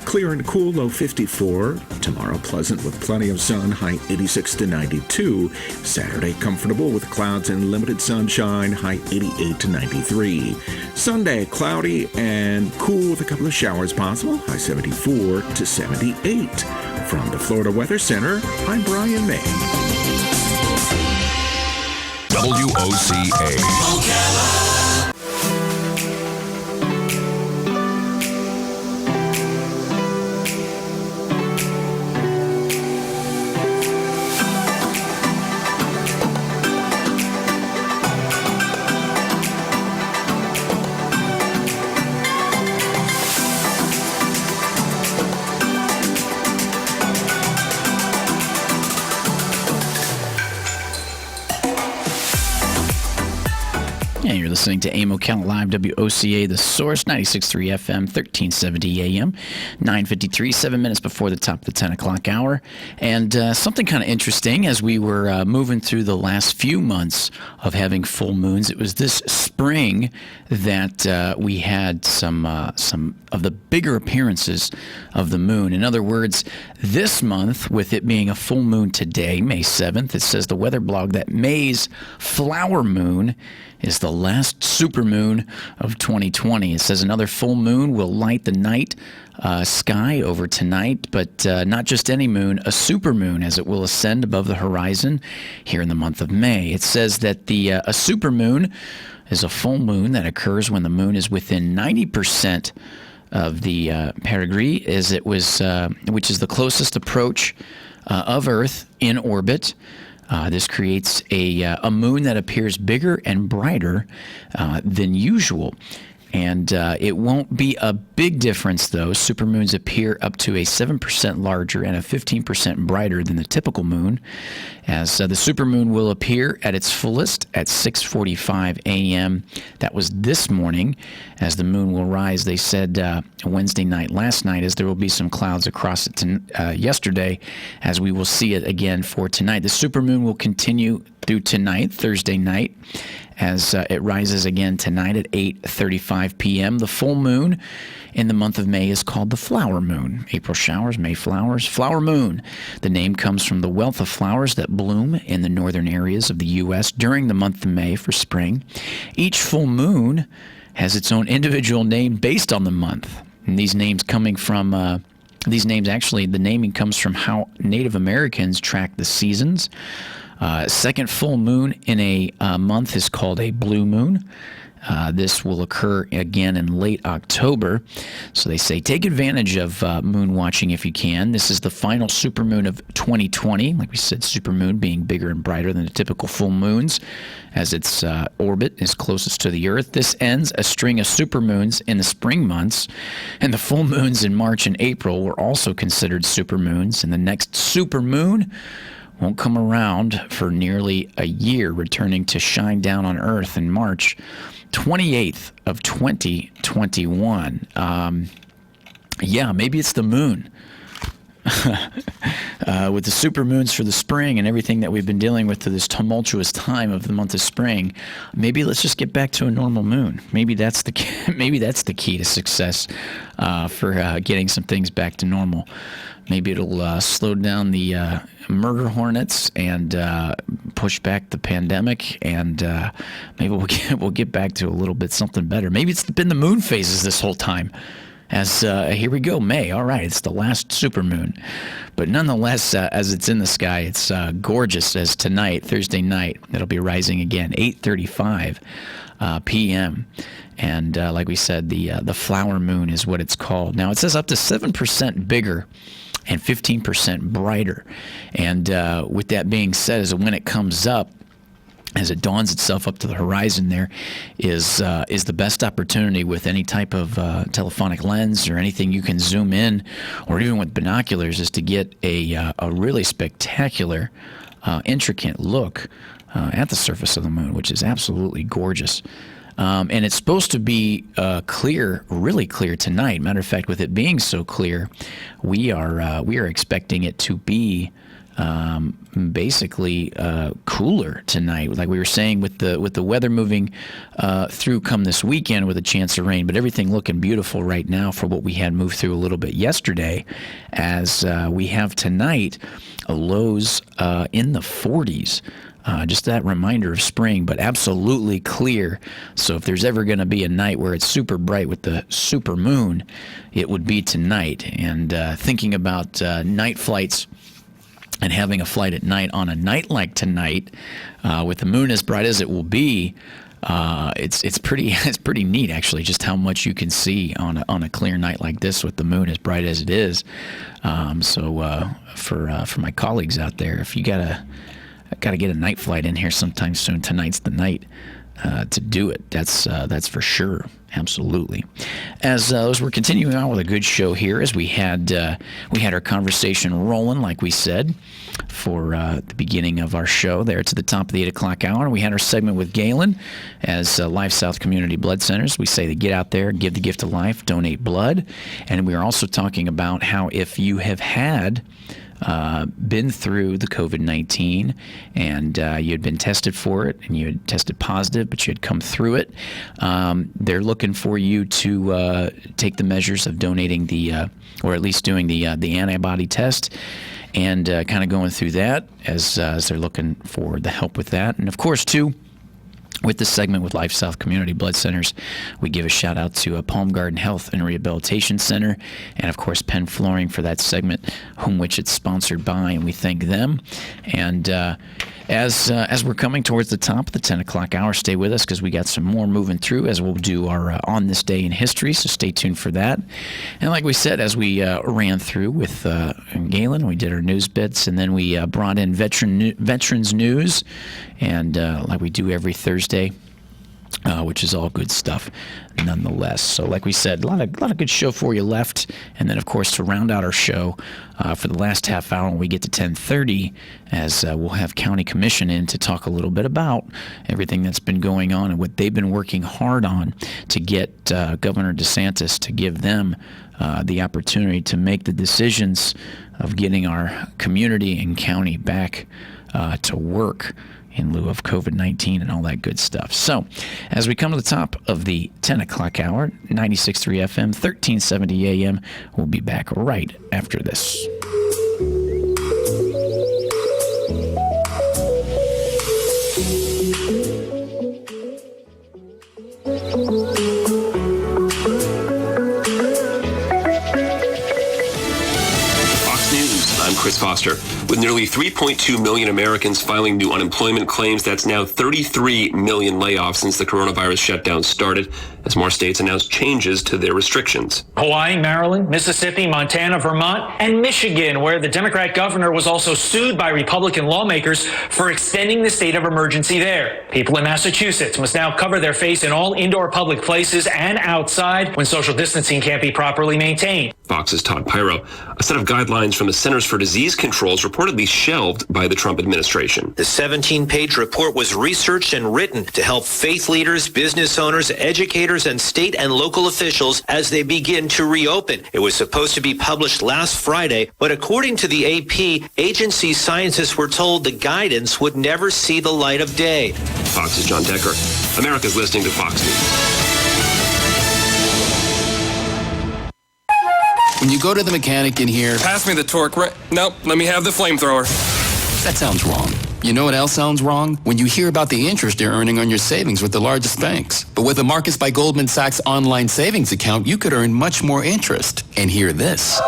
Clear and cool, low 54. Tomorrow, pleasant with plenty of sun, high 86 to 92. Saturday, comfortable with clouds and limited sunshine, high 88 to 93. Sunday, cloudy and cool with a couple of showers possible, high 74 to 78. From the Florida Weather Center, I'm Brian May. WOCA. Ocala. And you're listening to AIM Ocala Live, WOCA, The Source, 96.3 FM, 1370 AM, 9:53, 7 minutes before the top of the 10 o'clock hour. And something kind of interesting as we were moving through the last few months of having full moons. It was this spring that we had some of the bigger appearances of the moon. In other words, this month, with it being a full moon today, May 7th, it says the weather blog that May's flower moon is the last supermoon of 2020. It says another full moon will light the night sky over tonight, but not just any moon, a supermoon, as it will ascend above the horizon here in the month of May. It says that a supermoon is a full moon that occurs when the moon is within 90% of the perigee, which is the closest approach of Earth in orbit. This creates a moon that appears bigger and brighter than usual. And it won't be a big difference, though. Supermoons appear up to a 7% larger and a 15% brighter than the typical moon, as the supermoon will appear at its fullest at 6:45 a.m. That was this morning, as the moon will rise, they said Wednesday night, last night, as there will be some clouds across it yesterday, as we will see it again for tonight. The supermoon will continue through tonight, Thursday night, as it rises again tonight at 8:35 p.m. The full moon in the month of May is called the flower moon. April showers, May flowers, flower moon. The name comes from the wealth of flowers that bloom in the northern areas of the U.S. during the month of May for spring. Each full moon has its own individual name based on the month. And these names actually, the naming comes from how Native Americans track the seasons. Second full moon in a month is called a blue moon. This will occur again in late October. So they say take advantage of moon watching if you can. This is the final supermoon of 2020. Like we said, supermoon being bigger and brighter than the typical full moons as its orbit is closest to the Earth. This ends a string of supermoons in the spring months. And the full moons in March and April were also considered supermoons. And the next supermoon won't come around for nearly a year, returning to shine down on Earth in March 28th of 2021. Maybe it's the moon. With the supermoons for the spring and everything that we've been dealing with to this tumultuous time of the month of spring, maybe let's just get back to a normal moon. Maybe that's the key to success for getting some things back to normal. Maybe it'll slow down the murder hornets and push back the pandemic, and maybe we'll get back to a little bit something better. Maybe it's been the moon phases this whole time. As here we go, May. All right, it's the last supermoon, but nonetheless, as it's in the sky, it's gorgeous. As tonight, Thursday night, it'll be rising again, 8:35 p.m. And like we said, the flower moon is what it's called. Now it says up to 7% bigger and 15% brighter. And with that being said, is when it comes up, as it dawns itself up to the horizon, there is the best opportunity with any type of telephonic lens or anything you can zoom in, or even with binoculars, is to get a really spectacular, intricate look at the surface of the moon, which is absolutely gorgeous. And it's supposed to be clear, really clear tonight. Matter of fact, with it being so clear, we are expecting it to be basically cooler tonight, like we were saying, with the weather moving through come this weekend with a chance of rain, but everything looking beautiful right now for what we had moved through a little bit yesterday, as we have tonight lows in the 40s. Just that reminder of spring, but absolutely clear. So if there's ever going to be a night where it's super bright with the super moon, it would be tonight. And thinking about night flights and having a flight at night on a night like tonight, with the moon as bright as it will be, it's pretty neat, actually, just how much you can see on a clear night like this with the moon as bright as it is. So for my colleagues out there, if you gotta get a night flight in here sometime soon, tonight's the night to do it. That's for sure. Absolutely. As we're continuing on with a good show here, as we had our conversation rolling, like we said, for the beginning of our show there to the top of the 8 o'clock hour. We had our segment with Galen as Life South Community Blood Centers. We say to get out there, give the gift of life, donate blood. And we are also talking about how if you have had been through the COVID-19 and you had been tested for it and you had tested positive, but you had come through it, they're looking for you to take the measures of donating or at least doing the antibody test, and kind of going through that as they're looking for the help with that. And of course, too, with this segment with Life South Community Blood Centers, we give a shout out to Palm Garden Health and Rehabilitation Center, and of course Penn Flooring for that segment, whom which it's sponsored by, and we thank them. And as we're coming towards the top of the 10 o'clock hour, stay with us because we got some more moving through as we'll do our On This Day in History, so stay tuned for that. And like we said, as we ran through with Galen, we did our news bits, and then we brought in veterans news, and like we do every Thursday, which is all good stuff nonetheless. So like we said, a lot of good show for you left. And then, of course, to round out our show for the last half hour when we get to 10:30, as we'll have County Commission in to talk a little bit about everything that's been going on and what they've been working hard on to get Governor DeSantis to give them the opportunity to make the decisions of getting our community and county back to work in lieu of COVID-19 and all that good stuff. So, as we come to the top of the 10 o'clock hour, 96.3 FM, 1370 AM, we'll be back right after this. I'm Chris Foster. With nearly 3.2 million Americans filing new unemployment claims, that's now 33 million layoffs since the coronavirus shutdown started, as more states announced changes to their restrictions. Hawaii, Maryland, Mississippi, Montana, Vermont, and Michigan, where the Democrat governor was also sued by Republican lawmakers for extending the state of emergency there. People in Massachusetts must now cover their face in all indoor public places and outside when social distancing can't be properly maintained. Fox's Todd Pyro. A set of guidelines from the Centers for Disease Control is reportedly shelved by the Trump administration. The 17-page report was researched and written to help faith leaders, business owners, educators, and state and local officials as they begin to reopen. It was supposed to be published last Friday, but according to the AP, agency scientists were told the guidance would never see the light of day. Fox's John Decker. America's listening to Fox News. When you go to the mechanic in here... Pass me the torque. Nope, let me have the flamethrower. That sounds wrong. You know what else sounds wrong? When you hear about the interest you're earning on your savings with the largest banks. But with a Marcus by Goldman Sachs online savings account, you could earn much more interest. And hear this.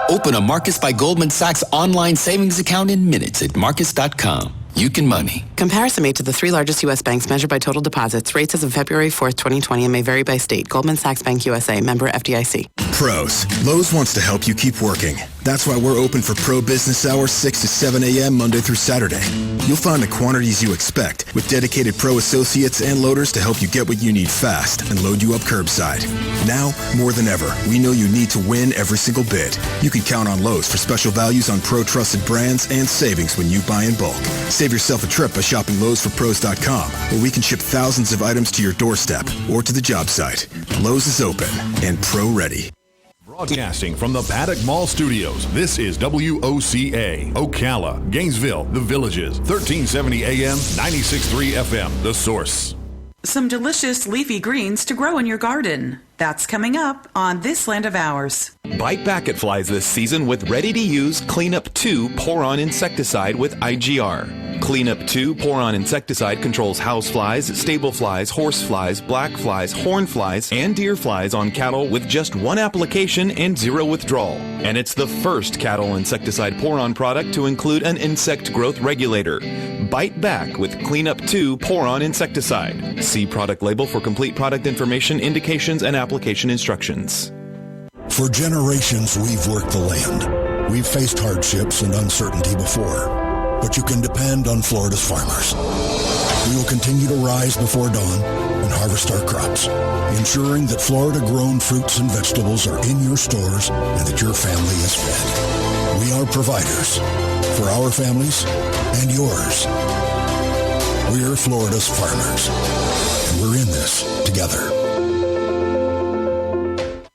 Open a Marcus by Goldman Sachs online savings account in minutes at marcus.com. You can money. Comparison made to the three largest U.S. banks measured by total deposits. Rates as of February 4th, 2020 and may vary by state. Goldman Sachs Bank USA, member FDIC. Pros. Lowe's wants to help you keep working. That's why we're open for pro business hours 6 to 7 a.m. Monday through Saturday. You'll find the quantities you expect with dedicated pro associates and loaders to help you get what you need fast and load you up curbside. Now, more than ever, we know you need to win every single bid. You can count on Lowe's for special values on pro-trusted brands and savings when you buy in bulk. Save yourself a trip by shopping Lowe'sForPros.com, where we can ship thousands of items to your doorstep or to the job site. Lowe's is open and pro-ready. Broadcasting from the Paddock Mall Studios, this is WOCA, Ocala, Gainesville, The Villages, 1370 AM, 96.3 FM, The Source. Some delicious leafy greens to grow in your garden. That's coming up on This Land of Ours. Bite back at flies this season with ready-to-use Cleanup 2 Pour-On Insecticide with IGR. Cleanup 2 Pour-On Insecticide controls house flies, stable flies, horse flies, black flies, horn flies, and deer flies on cattle with just one application and zero withdrawal. And it's the first cattle insecticide pour-on product to include an insect growth regulator. Bite back with Cleanup 2 Pour-On Insecticide. See product label for complete product information, indications, and application instructions. For generations, we've worked the land. We've faced hardships and uncertainty before, but you can depend on Florida's farmers. We will continue to rise before dawn and harvest our crops, ensuring that Florida-grown fruits and vegetables are in your stores and that your family is fed. We are providers for our families and yours. We're Florida's farmers, and we're in this together.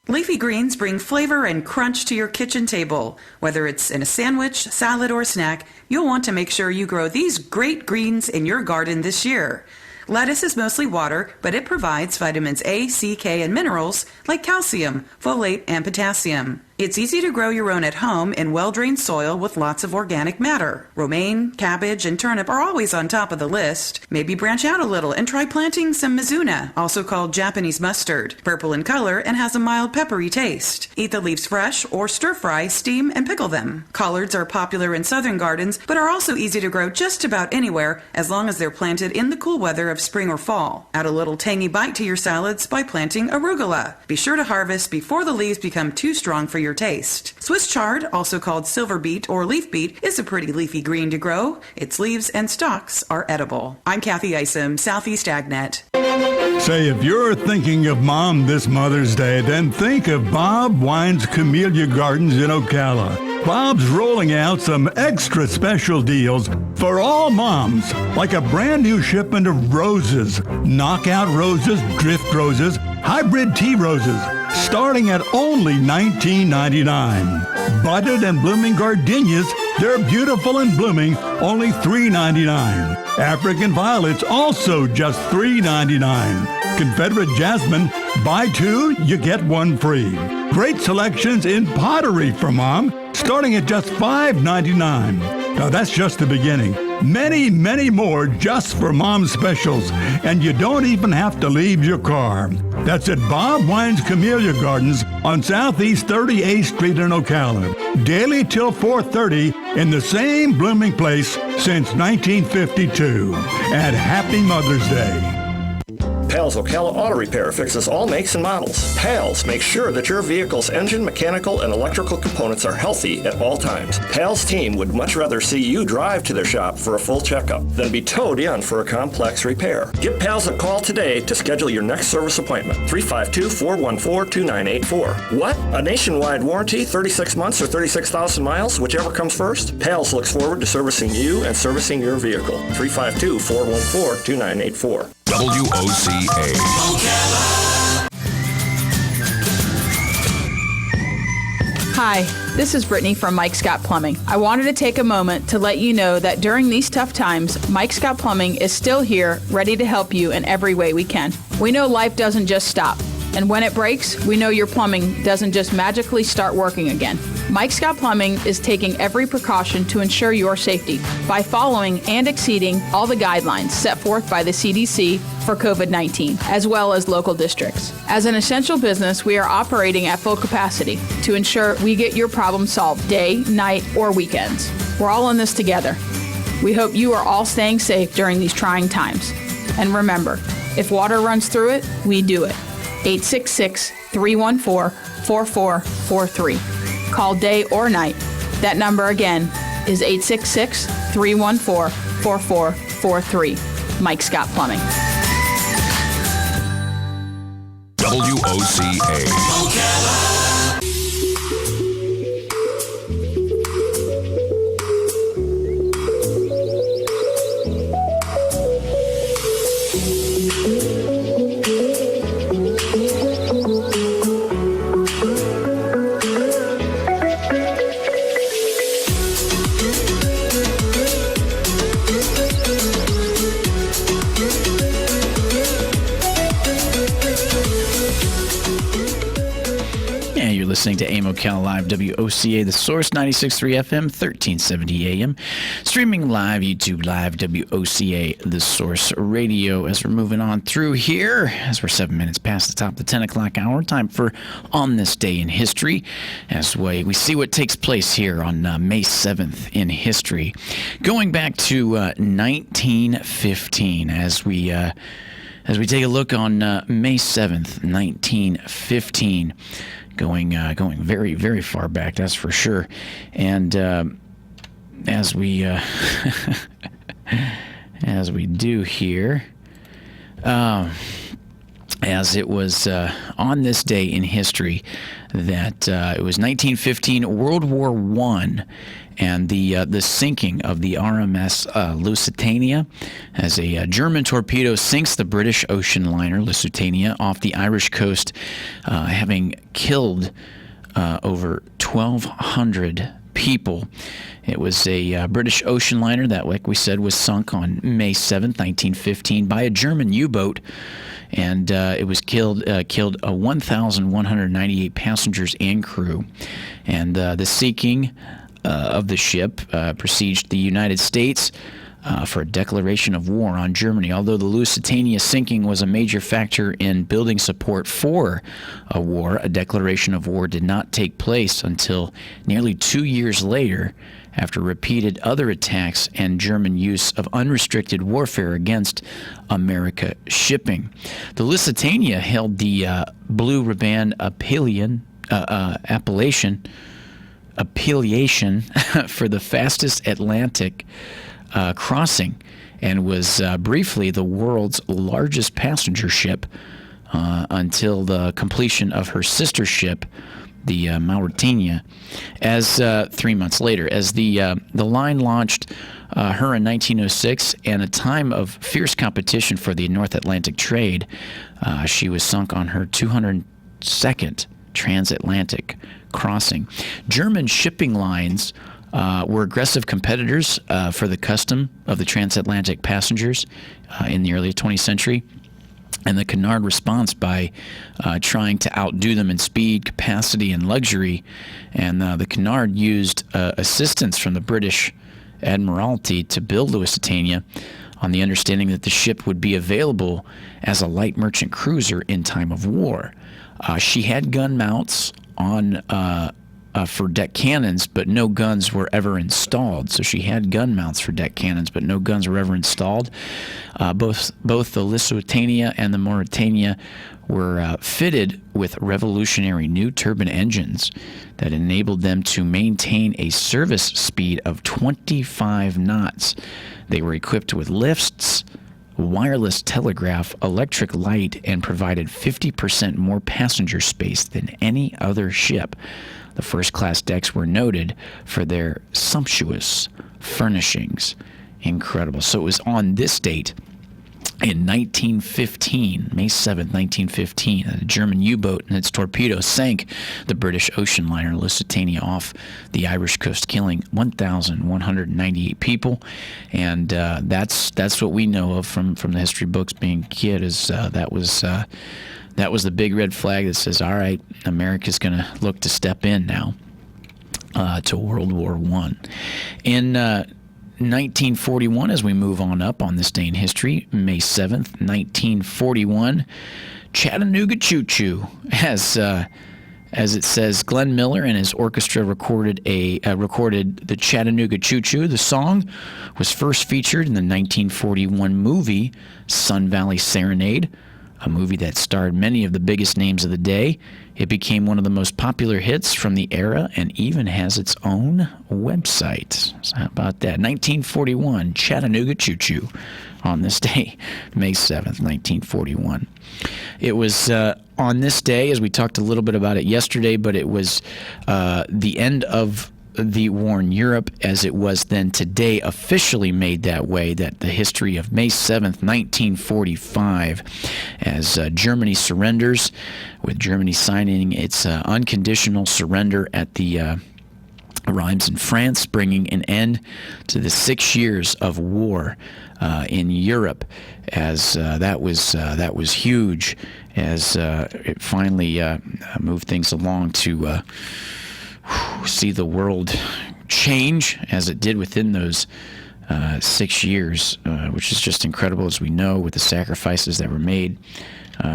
Leafy greens bring flavor and crunch to your kitchen table. Whether it's in a sandwich, salad, or snack, you'll want to make sure you grow these great greens in your garden this year. Lettuce is mostly water, but it provides vitamins A, C, K, and minerals like calcium, folate, and potassium. It's easy to grow your own at home in well-drained soil with lots of organic matter. Romaine, cabbage, and turnip are always on top of the list. Maybe branch out a little and try planting some mizuna, also called Japanese mustard. Purple in color and has a mild peppery taste. Eat the leaves fresh or stir-fry, steam, and pickle them. Collards are popular in southern gardens, but are also easy to grow just about anywhere as long as they're planted in the cool weather of spring or fall. Add a little tangy bite to your salads by planting arugula. Be sure to harvest before the leaves become too strong for your taste. Swiss chard, also called silver beet or leaf beet, is a pretty leafy green to grow. Its leaves and stalks are edible. I'm Kathy Isom, Southeast AgNet. Say, if you're thinking of Mom this Mother's Day, then think of Bob Wine's Camellia Gardens in Ocala. Bob's rolling out some extra special deals for all moms, like a brand new shipment of roses, knockout roses, drift roses, hybrid tea roses, starting at only $19.99. Budded and blooming gardenias, they're beautiful and blooming, only $3.99. African violets, also just $3.99. Confederate jasmine, buy two, you get one free. Great selections in pottery for Mom, starting at just $5.99. Now that's just the beginning. Many, many more just for Mom specials, and you don't even have to leave your car. That's at Bob Wine's Camellia Gardens on Southeast 38th Street in Ocala. Daily till 4:30 in the same blooming place since 1952. And happy Mother's Day. Pals Ocala Auto Repair fixes all makes and models. Pals makes sure that your vehicle's engine, mechanical, and electrical components are healthy at all times. Pals team would much rather see you drive to their shop for a full checkup than be towed in for a complex repair. Give Pals a call today to schedule your next service appointment. 352-414-2984. What? A nationwide warranty, 36 months or 36,000 miles, whichever comes first? Pals looks forward to servicing you and servicing your vehicle. 352-414-2984. WOCA. Hi, this is Brittany from Mike Scott Plumbing. I wanted to take a moment to let you know that during these tough times, Mike Scott Plumbing is still here, ready to help you in every way we can. We know life doesn't just stop, and when it breaks, we know your plumbing doesn't just magically start working again. Mike Scott Plumbing is taking every precaution to ensure your safety by following and exceeding all the guidelines set forth by the CDC for COVID-19, as well as local districts. As an essential business, we are operating at full capacity to ensure we get your problem solved day, night, or weekends. We're all in this together. We hope you are all staying safe during these trying times. And remember, if water runs through it, we do it. 866-314-4443. Call day or night. That number again is 866-314-4443. Mike Scott Plumbing. WOCA. listening to AIM Ocala Live, WOCA, The Source, 96.3 FM, 1370 AM. Streaming live, YouTube Live, WOCA, The Source Radio. As we're moving on through here, as we're 7 minutes past the top of the 10 o'clock hour, time for On This Day in History, as we see what takes place here on May 7th in history. Going back to 1915, as we take a look on May 7th, 1915, going very, very far back, that's for sure. And as we as we do here, as it was on this day in history that it was 1915, World War I, and the sinking of the RMS Lusitania, as a German torpedo sinks the British ocean liner Lusitania off the Irish coast, having killed over 1,200 people. It was a British ocean liner that, like we said, was sunk on May 7th, 1915 by a German U-boat, and it was killed 1,198 passengers and crew. And the sinking of the ship besieged the United States for a declaration of war on Germany. Although the Lusitania sinking was a major factor in building support for a war, a declaration of war did not take place until nearly 2 years later, after repeated other attacks and German use of unrestricted warfare against America shipping. The Lusitania held the Blue Ribbon appellation for the fastest Atlantic crossing, and was briefly the world's largest passenger ship until the completion of her sister ship, the Mauretania, as 3 months later. As the line launched her in 1906, and a time of fierce competition for the North Atlantic trade, she was sunk on her 202nd transatlantic crossing. German shipping lines were aggressive competitors for the custom of the transatlantic passengers in the early 20th century. And the Cunard response by trying to outdo them in speed, capacity, and luxury. And the Cunard used assistance from the British Admiralty to build Lusitania on the understanding that the ship would be available as a light merchant cruiser in time of war. She had gun mounts on for deck cannons, but no guns were ever installed. So she had gun mounts for deck cannons, but no guns were ever installed. Both the Lusitania and the Mauretania were fitted with revolutionary new turbine engines that enabled them to maintain a service speed of 25 knots. They were equipped with lifts, wireless telegraph, electric light, and provided 50% more passenger space than any other ship. The first-class decks were noted for their sumptuous furnishings. Incredible. So it was on this date in 1915, May 7th, 1915, a German U-boat and its torpedo sank the British ocean liner Lusitania off the Irish coast, killing 1,198 people. And that's what we know of from the history books being a kid, is that was the big red flag that says, all right, America's going to look to step in now to World War I. In 1941, as we move on up on this day in history, May 7th, 1941, Chattanooga Choo Choo, as it says, Glenn Miller and his orchestra recorded the Chattanooga Choo Choo. The song was first featured in the 1941 movie Sun Valley Serenade, a movie that starred many of the biggest names of the day. It became one of the most popular hits from the era and even has its own website. So how about that? 1941, Chattanooga Choo Choo on this day, May 7th, 1941. It was on this day, as we talked a little bit about it yesterday, but it was the end of the war in Europe, as it was then today officially made that way, that the history of May 7th, 1945, as Germany surrenders, with Germany signing its unconditional surrender at the arrives in France, bringing an end to the 6 years of war in Europe, as that was huge, as it finally moved things along to see the world change as it did within those 6 years, which is just incredible, as we know, with the sacrifices that were made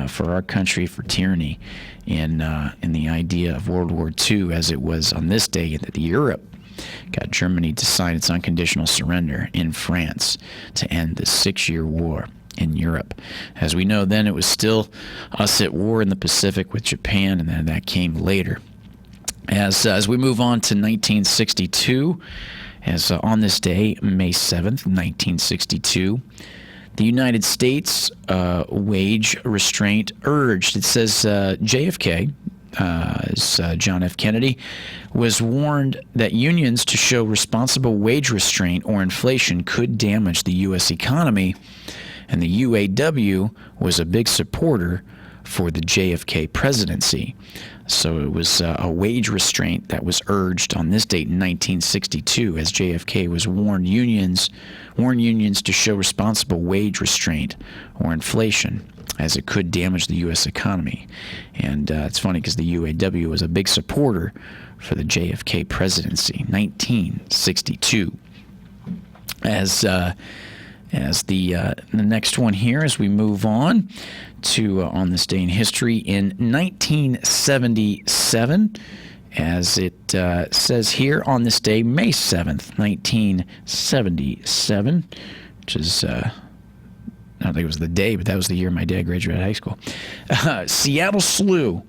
for our country, for tyranny, in the idea of World War II, as it was on this day that Europe got Germany to sign its unconditional surrender in France to end the 6-year war in Europe. As we know, then it was still us at war in the Pacific with Japan, and then that came later. As we move on to 1962, as on this day, May 7th, 1962, the United States wage restraint urged. It says JFK, John F. Kennedy, was warned that unions to show responsible wage restraint or inflation could damage the U.S. economy, and the UAW was a big supporter for the JFK presidency. So it was a wage restraint that was urged on this date in 1962, as JFK was warned unions to show responsible wage restraint or inflation, as it could damage the U.S. economy. And it's funny because the UAW was a big supporter for the JFK presidency, 1962. As the next one here, as we move on to on this day in history, in 1977, as it says here, on this day, May 7th, 1977, which is, I don't think it was the day, but that was the year my dad graduated high school. Seattle Slew,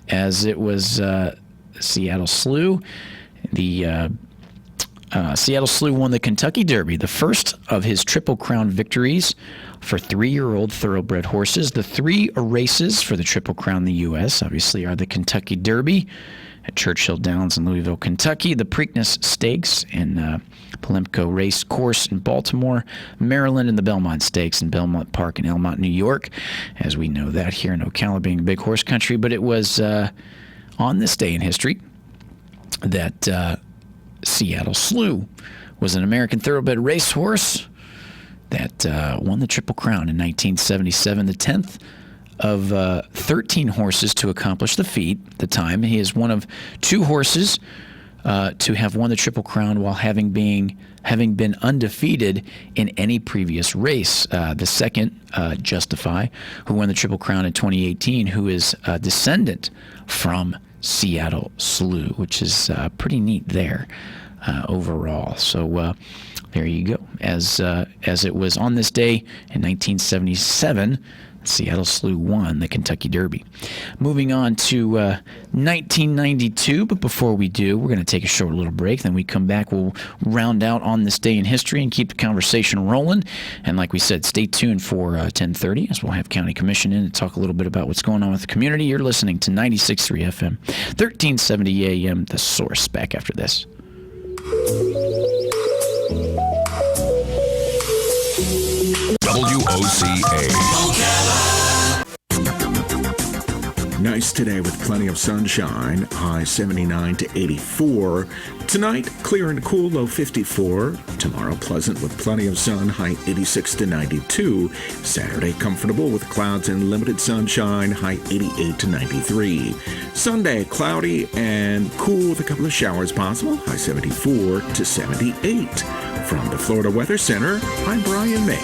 as it was Seattle Slew, the Seattle Slew won the Kentucky Derby, the first of his Triple Crown victories for 3-year-old thoroughbred horses. The 3 races for the Triple Crown in the U.S., obviously, are the Kentucky Derby at Churchill Downs in Louisville, Kentucky, the Preakness Stakes in Pimlico Race Course in Baltimore, Maryland, and the Belmont Stakes in Belmont Park in Elmont, New York, as we know that here in Ocala being a big horse country. But it was on this day in history that Seattle Slew was an American thoroughbred racehorse that won the Triple Crown in 1977, the 10th of 13 horses to accomplish the feat at the time. He is one of 2 horses to have won the Triple Crown while having been undefeated in any previous race. The second, Justify, who won the Triple Crown in 2018, who is a descendant from Seattle Slew, which is pretty neat there overall. So there you go. As it was on this day in 1977, Seattle Slew won the Kentucky Derby. Moving on to 1992, but before we do, we're going to take a short little break. Then we come back, we'll round out on this day in history and keep the conversation rolling. And like we said, stay tuned for 10:30, as we'll have County Commission in to talk a little bit about what's going on with the community. You're listening to 96.3 FM, 1370 AM, The Source. Back after this. WOCA. Nice today with plenty of sunshine, high 79 to 84. Tonight, clear and cool, low 54. Tomorrow, pleasant with plenty of sun, high 86 to 92. Saturday, comfortable with clouds and limited sunshine, high 88 to 93. Sunday, cloudy and cool with a couple of showers possible, high 74 to 78. From the Florida Weather Center, I'm Brian May.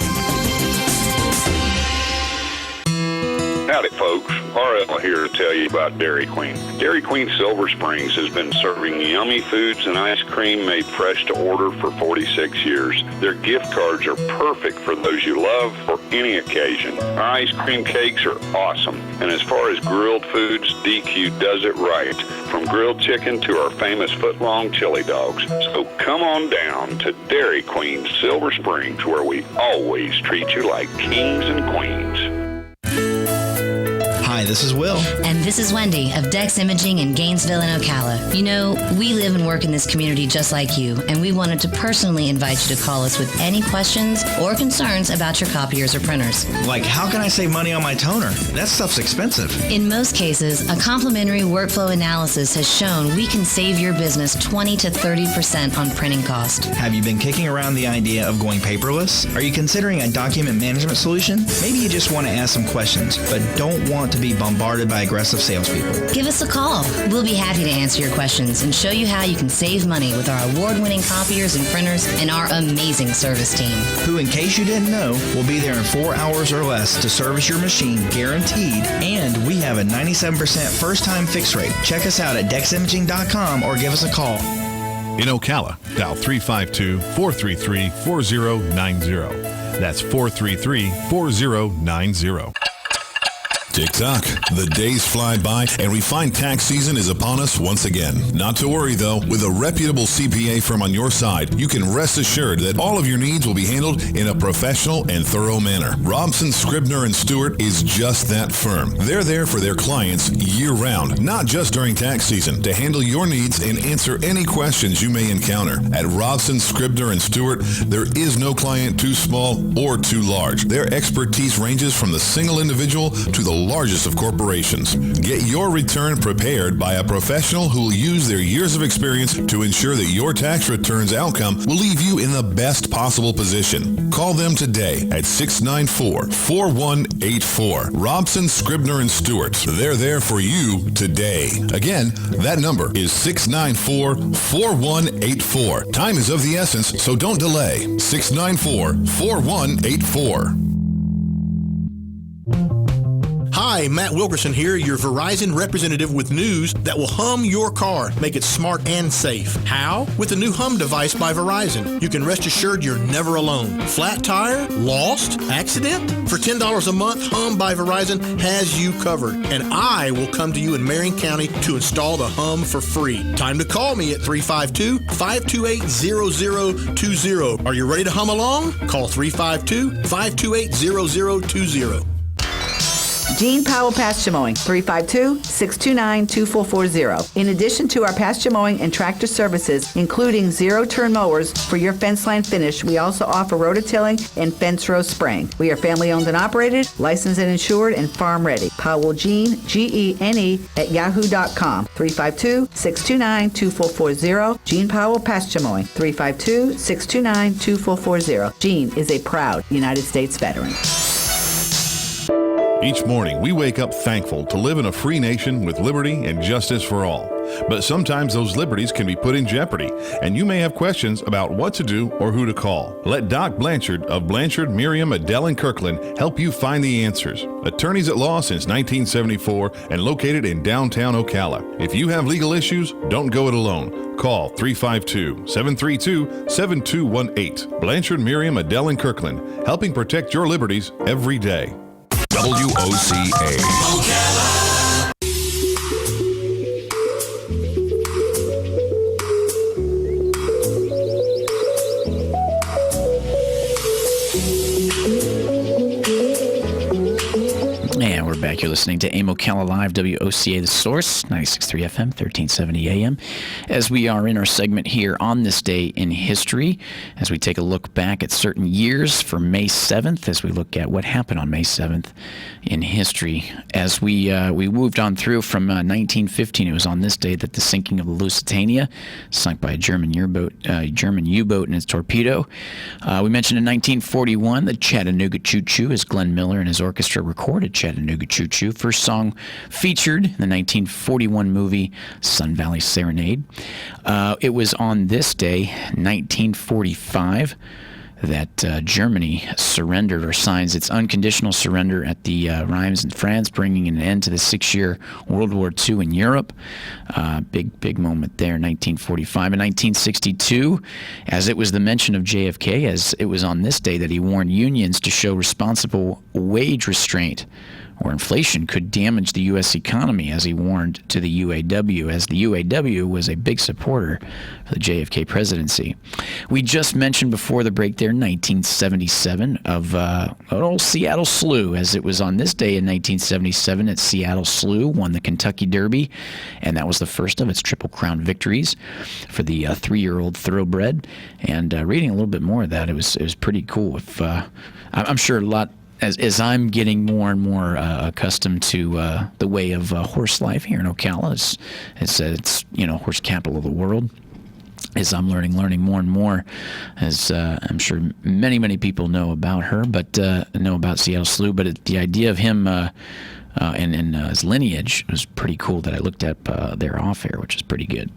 Howdy, folks. RL here to tell you about Dairy Queen. Dairy Queen Silver Springs has been serving yummy foods and ice cream made fresh to order for 46 years. Their gift cards are perfect for those you love for any occasion. Our ice cream cakes are awesome. And as far as grilled foods, DQ does it right. From grilled chicken to our famous foot-long chili dogs. So come on down to Dairy Queen Silver Springs, where we always treat you like kings and queens. Hi, this is Will. And this is Wendy of Dex Imaging in Gainesville and Ocala. You know, we live and work in this community just like you, and we wanted to personally invite you to call us with any questions or concerns about your copiers or printers. Like, how can I save money on my toner? That stuff's expensive. In most cases, a complimentary workflow analysis has shown we can save your business 20 to 30% on printing cost. Have you been kicking around the idea of going paperless? Are you considering a document management solution? Maybe you just want to ask some questions, but don't want to be bombarded by aggressive salespeople. Give us a call. We'll be happy to answer your questions and show you how you can save money with our award-winning copiers and printers and our amazing service team. Who, in case you didn't know, will be there in 4 hours or less to service your machine guaranteed, and we have a 97% first-time fix rate. Check us out at deximaging.com or give us a call. In Ocala, dial 352-433-4090. That's 433-4090. Tick-tock. The days fly by, and we find tax season is upon us once again. Not to worry, though. With a reputable CPA firm on your side, you can rest assured that all of your needs will be handled in a professional and thorough manner. Robson, Scribner & Stewart is just that firm. They're there for their clients year-round, not just during tax season, to handle your needs and answer any questions you may encounter. At Robson, Scribner & Stewart, there is no client too small or too large. Their expertise ranges from the single individual to the largest of corporations. Get your return prepared by a professional who will use their years of experience to ensure that your tax return's outcome will leave you in the best possible position. Call them today at 694-4184. Robson, Scribner & Stewart. They're there for you today. Again, that number is 694-4184. Time is of the essence, so don't delay. 694-4184. Hi, Matt Wilkerson here, your Verizon representative with news that will hum your car, make it smart and safe. How? With the new Hum device by Verizon. You can rest assured you're never alone. Flat tire? Lost? Accident? For $10 a month, Hum by Verizon has you covered. And I will come to you in Marion County to install the Hum for free. Time to call me at 352-528-0020. Are you ready to hum along? Call 352-528-0020. Gene Powell Pasture Mowing, 352-629-2440. In addition to our pasture mowing and tractor services, including zero-turn mowers for your fence line finish, we also offer rototilling and fence row spraying. We are family-owned and operated, licensed and insured, and farm-ready. Powell Gene, Gene, at yahoo.com, 352-629-2440. Gene Powell Pasture Mowing, 352-629-2440. Gene is a proud United States veteran. Each morning, we wake up thankful to live in a free nation with liberty and justice for all. But sometimes those liberties can be put in jeopardy, and you may have questions about what to do or who to call. Let Doc Blanchard of Blanchard, Miriam, Adele, and Kirkland help you find the answers. Attorneys at law since 1974 and located in downtown Ocala. If you have legal issues, don't go it alone. Call 352-732-7218. Blanchard, Miriam, Adele, and Kirkland, helping protect your liberties every day. WOCA. And we're back. You're listening to AIM Ocala Live, WOCA The Source, 96.3 FM, 1370 AM. As we are in our segment here on this day in history, as we take a look back at certain years for May 7th, as we look at what happened on May 7th in history. As we moved on through from 1915, it was on this day that the sinking of the Lusitania, sunk by a German U-boat and its torpedo. We mentioned in 1941 the Chattanooga Choo-Choo, as Glenn Miller and his orchestra recorded Chattanooga Choo-Choo, first song featured in the 1941 movie Sun Valley Serenade. It was on this day, 1945, that Germany surrendered or signs its unconditional surrender at the Rheims in France, bringing an end to the 6-year World War II in Europe. Big moment there, 1945. In 1962, as it was the mention of JFK, as it was on this day that he warned unions to show responsible wage restraint or inflation could damage the U.S. economy, as he warned to the UAW, as the UAW was a big supporter of the JFK presidency. We just mentioned before the break there 1977 of an old Seattle Slew, as it was on this day in 1977 that Seattle Slew won the Kentucky Derby, and that was the first of its Triple Crown victories for the 3-year-old thoroughbred. And reading a little bit more of that, it was pretty cool. If I'm sure a lot. As I'm getting more and more accustomed to the way of horse life here in Ocala, it's horse capital of the world. As I'm learning more and more, as I'm sure many people know about her, but know about Seattle Slew. But the idea of him and his lineage was pretty cool that I looked up there off air, which is pretty good.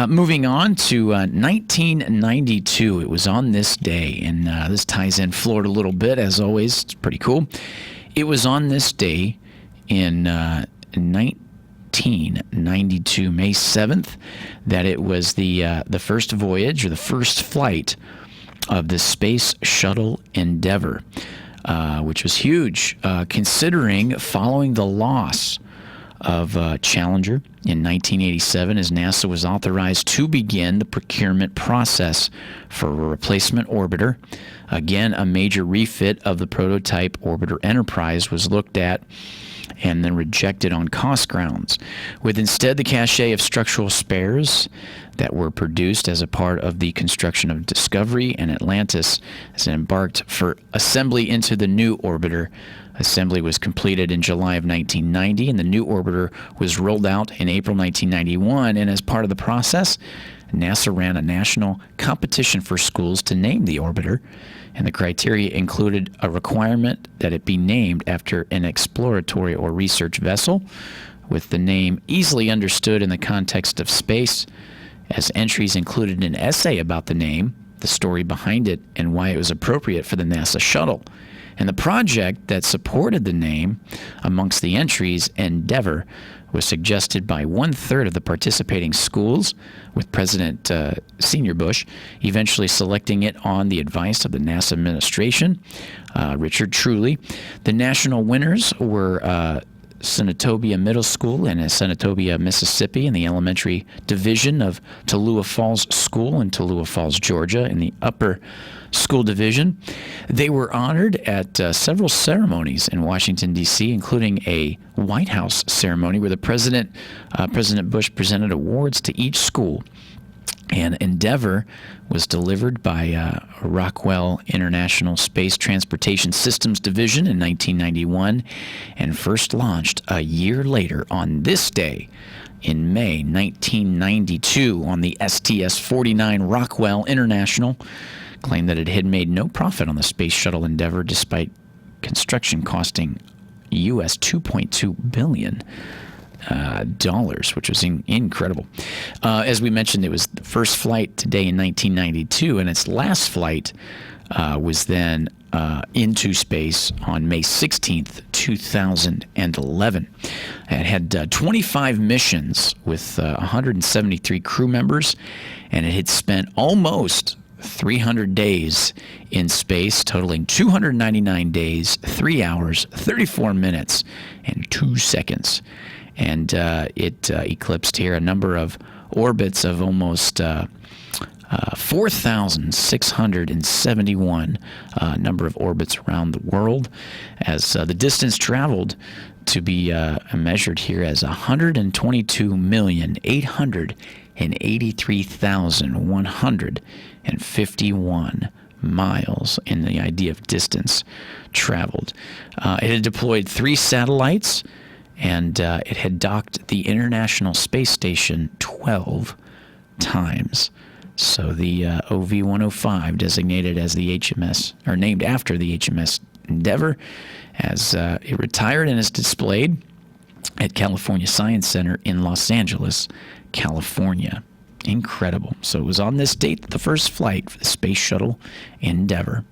Moving on to 1992. It was on this day, and this ties in Florida a little bit, as always. It's pretty cool. It was on this day in 1992, May 7th, that it was the first voyage, or the first flight, of the Space Shuttle Endeavour. Which was huge, considering following the loss of Challenger in 1987, as NASA was authorized to begin the procurement process for a replacement orbiter. Again, a major refit of the prototype orbiter Enterprise was looked at and then rejected on cost grounds, with instead the cachet of structural spares that were produced as a part of the construction of Discovery and Atlantis as it embarked for assembly into the new orbiter. Assembly was completed in July of 1990, and the new orbiter was rolled out in April 1991, and as part of the process, NASA ran a national competition for schools to name the orbiter, and the criteria included a requirement that it be named after an exploratory or research vessel, with the name easily understood in the context of space, as entries included an essay about the name, the story behind it, and why it was appropriate for the NASA shuttle. And the project that supported the name amongst the entries, Endeavour, was suggested by 1/3 of the participating schools, with President Senior Bush eventually selecting it on the advice of the NASA administration, Richard Truly. The national winners were Senatobia Middle School in Senatobia, Mississippi, in the elementary division of Tallulah Falls School in Tallulah Falls, Georgia, in the upper school division. They were honored at several ceremonies in Washington, D.C., including a White House ceremony where the President Bush presented awards to each school. And Endeavour was delivered by Rockwell International Space Transportation Systems Division in 1991 and first launched a year later on this day in May 1992 on the STS-49 Rockwell International. Claimed that it had made no profit on the Space Shuttle Endeavour despite construction costing U.S. $2.2 billion. Which was incredible. As we mentioned, it was the first flight today in 1992, and its last flight was then into space on May 16th, 2011. It had 25 missions with 173 crew members, and it had spent almost 300 days in space, totaling 299 days, 3 hours, 34 minutes, and 2 seconds. And it eclipsed here a number of orbits of almost 4,671 number of orbits around the world, as the distance traveled to be measured here as 122,883,151 miles in the idea of distance traveled. It had deployed 3 satellites, and it had docked the International Space Station 12 times. So the OV-105, designated as the HMS, or named after the HMS Endeavour, as it retired and is displayed at California Science Center in Los Angeles, California. Incredible. So it was on this date, the first flight for the Space Shuttle Endeavour.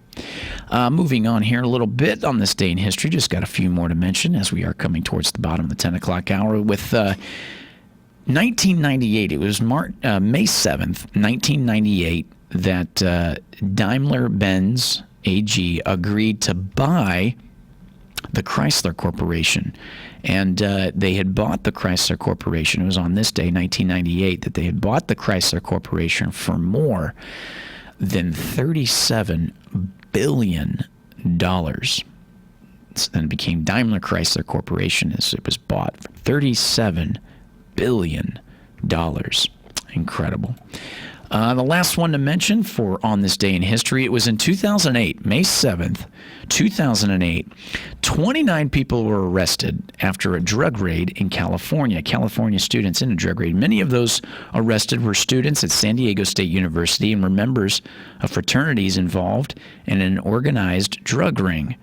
Moving on here a little bit on this day in history, just got a few more to mention as we are coming towards the bottom of the 10 o'clock hour with 1998. It was May 7th, 1998, that Daimler-Benz AG agreed to buy the Chrysler Corporation. And they had bought the Chrysler Corporation. It was on this day, 1998, that they had bought the Chrysler Corporation for more than $37 billion. Then became Daimler Chrysler Corporation as it was bought for $37 billion. Incredible. The last one to mention for on this day in history, it was in 2008, May 7th, 2008. 29 people were arrested after a drug raid in California. California students in a drug raid. Many of those arrested were students at San Diego State University and were members of fraternities involved in an organized drug ring.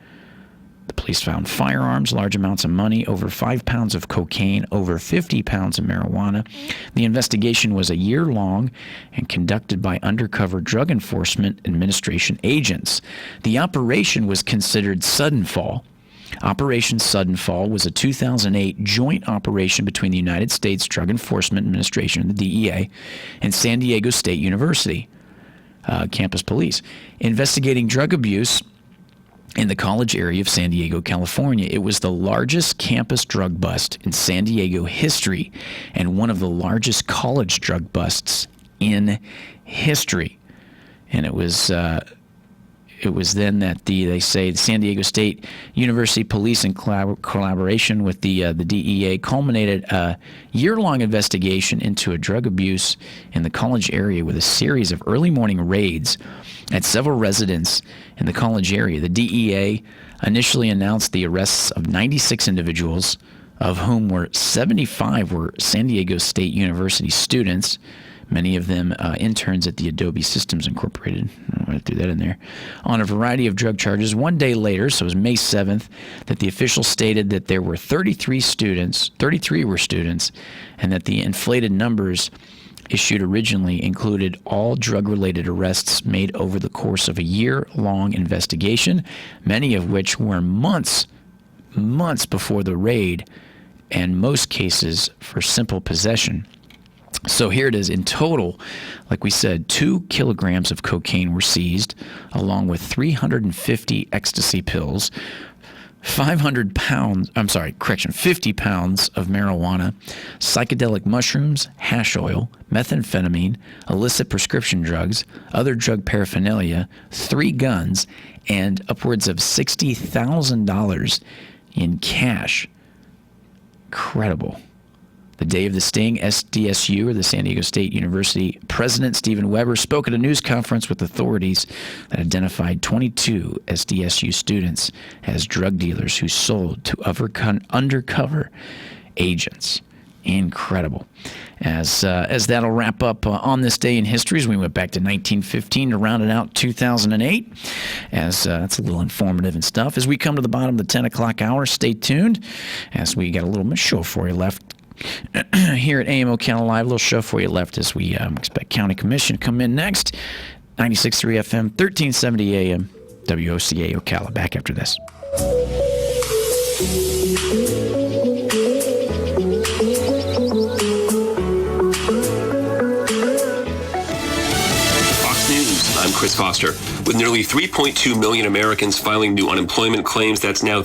The police found firearms, large amounts of money, over 5 pounds of cocaine, over 50 pounds of marijuana. The investigation was a year long and conducted by undercover Drug Enforcement Administration agents. The operation was considered Sudden Fall. Operation Sudden Fall was a 2008 joint operation between the United States Drug Enforcement Administration, the DEA, and San Diego State University campus police, investigating drug abuse in the college area of San Diego, California. It was the largest campus drug bust in San Diego history and one of the largest college drug busts in history. And it was then that they say the San Diego State University Police in collaboration with the DEA culminated a year-long investigation into a drug abuse in the college area with a series of early morning raids at several residences in the college area. The DEA initially announced the arrests of 96 individuals, of whom 75 were San Diego State University students, many of them interns at the Adobe Systems Incorporated. I'm going to throw that in there. On a variety of drug charges. 1 day later, so it was May 7th, that the officials stated that there were 33 were students, and that the inflated numbers issued originally included all drug-related arrests made over the course of a year-long investigation, many of which were months before the raid, and most cases for simple possession. So here it is. In total, like we said, 2 kilograms of cocaine were seized, along with 350 ecstasy pills, 50 pounds of marijuana, psychedelic mushrooms, hash oil, methamphetamine, illicit prescription drugs, other drug paraphernalia, 3 guns, and upwards of $60,000 in cash. Incredible. The day of the sting, SDSU, or the San Diego State University President Stephen Weber, spoke at a news conference with authorities that identified 22 SDSU students as drug dealers who sold to undercover agents. Incredible. As that'll wrap up on this day in history, as we went back to 1915 to round it out 2008, as that's a little informative and stuff. As we come to the bottom of the 10 o'clock hour, stay tuned, as we got a little show for you left here at AM Ocala Live. A little show for you left as we expect County Commission to come in next. 96.3 FM, 1370 AM, WOCA Ocala. Back after this. Fox News, I'm Chris Foster. With nearly 3.2 million Americans filing new unemployment claims, that's now